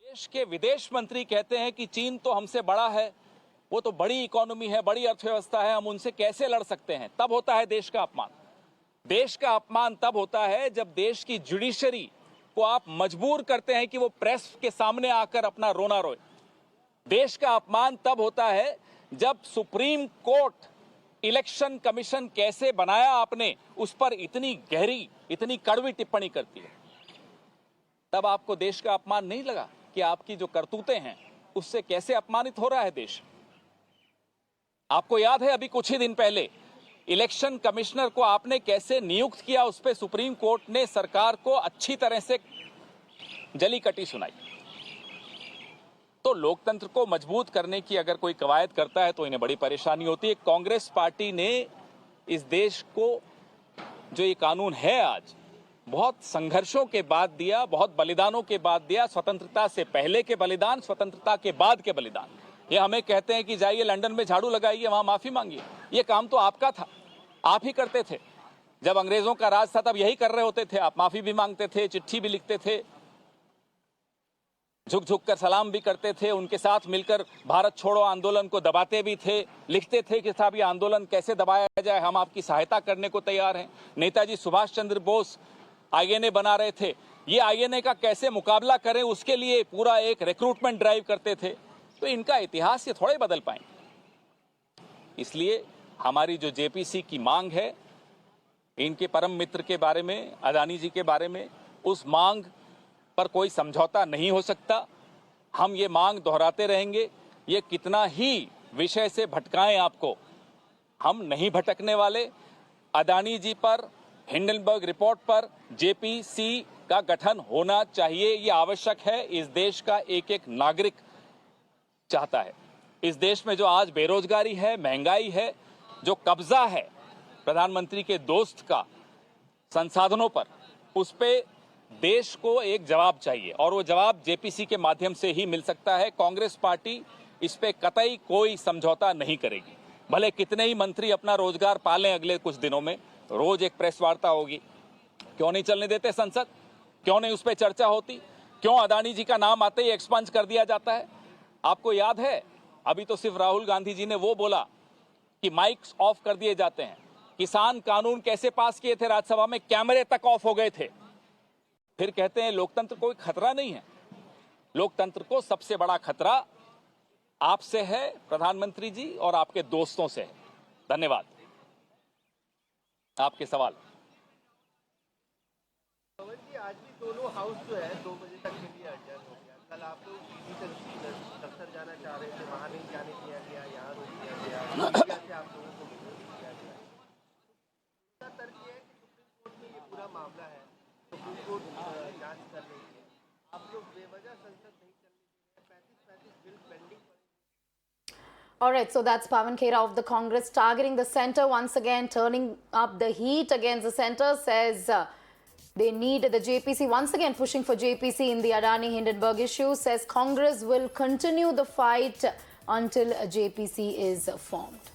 देश के विदेश मंत्री कहते हैं कि चीन तो हमसे बड़ा है, वो तो बड़ी इकोनॉमी है, बड़ी अर्थव्यवस्था है, हम उनसे कैसे लड़ सकते हैं। तब होता है देश का अपमान। देश का अपमान तब होता है जब देश की जुडिशरी को आप मजबूर करते हैं कि वो प्रेस के सामने आकर अपना रोना रोए। देश का अपमान तब होता है जब सुप्रीम कोर्ट इलेक्शन कमीशन कैसे बनाया आपने, उस पर इतनी गहरी, इतनी कड़वी टिप्पणी करती है। तब आपको देश का अपमान नहीं लगा कि आपकी जो करतूतें हैं उससे कैसे अपमानित हो रहा है देश। आपको याद है अभी कुछ ही दिन पहले इलेक्शन कमिश्नर को आपने कैसे नियुक्त किया, उस पर सुप्रीम कोर्ट ने सरकार को अच्छी तरह से जली कटी सुनाई। तो लोकतंत्र को मजबूत करने की अगर कोई कवायद करता है तो इन्हें बड़ी परेशानी होती है। कांग्रेस पार्टी ने इस देश को जो ये कानून है आज बहुत संघर्षों के बाद दिया, बहुत बलिदानों के बाद दिया। स्वतंत्रता से पहले के बलिदान, स्वतंत्रता के बाद के बलिदान। ये हमें कहते हैं कि जाइए लंदन में झाड़ू लगाइए, वहां माफी मांगिए। ये काम तो आपका था, आप ही करते थे। जब अंग्रेजों का राज था तब यही कर रहे होते थे आप। माफी भी मांगते थे, चिट्ठी भी लिखते थे, झुक झुक कर सलाम भी करते थे, उनके साथ मिलकर भारत छोड़ो आंदोलन को दबाते भी थे, लिखते थे कि साहब ये आंदोलन कैसे दबाया जाए, हम आपकी सहायता करने को तैयार हैं। नेताजी सुभाष चंद्र बोस आईएनए बना रहे थे, ये आईएनए का कैसे मुकाबला करें उसके लिए पूरा एक रिक्रूटमेंट ड्राइव करते थे। तो इनका इतिहास ये थोड़े बदल पाएंगे। इसलिए हमारी जो जेपीसी की मांग है, इनके परम मित्र के बारे में, अदानी जी के बारे में, उस मांग पर कोई समझौता नहीं हो सकता। हम ये मांग दोहराते रहेंगे। ये कितना ही विषय से भटकाएं आपको, हम नहीं भटकने वाले। अदानी जी पर, हिंडनबर्ग रिपोर्ट पर जेपीसी का गठन होना चाहिए, ये आवश्यक है। इस देश का एक एक नागरिक चाहता है। इस देश में जो आज बेरोजगारी है, महंगाई है, जो कब्जा है प्रधानमंत्री के दोस्त का संसाधनों पर, उस पे देश को एक जवाब चाहिए और वो जवाब जेपीसी के माध्यम से ही मिल सकता है। कांग्रेस पार्टी इस पे कतई कोई समझौता नहीं करेगी। भले कितने ही मंत्री अपना रोजगार पालें, अगले कुछ दिनों में रोज एक प्रेस वार्ता होगी। क्यों नहीं चलने देते संसद? क्यों नहीं उस पर चर्चा होती? क्यों अदानी जी का नाम आते ही एक्सपंज कर दिया जाता है? आपको याद है अभी तो सिर्फ राहुल गांधी जी ने वो बोला कि माइक्स ऑफ कर दिए जाते हैं। किसान कानून कैसे पास किए थे राज्यसभा में, कैमरे तक ऑफ हो गए थे। फिर कहते हैं लोकतंत्र कोई खतरा नहीं है। लोकतंत्र को सबसे बड़ा खतरा आपसे है प्रधानमंत्री जी, और आपके दोस्तों से है। धन्यवाद। आपके सवाल। आज भी दोनों हाउस जो है 2 बजे तक के लिए अडजर्न हो गया। कल आप लोग दफ्तर जाना चाह रहे थे, वहां नहीं जाने दिया गया, यहाँ रोक दिया गया। कैसे आप लोगों को दिया गया? इसका तर्क ये है कि सुप्रीम कोर्ट में ये पूरा मामला है, सुप्रीम कोर्ट जांच कर रही है। आप लोग बेवजह संसद नहीं चलने दे रहे, 35 bill pending. All right, so that's Pawan Khera of the Congress targeting the centre once again, turning up the heat against the centre, says they need the JPC, once again pushing for JPC in the Adani Hindenburg issue, says Congress will continue the fight until a JPC is formed.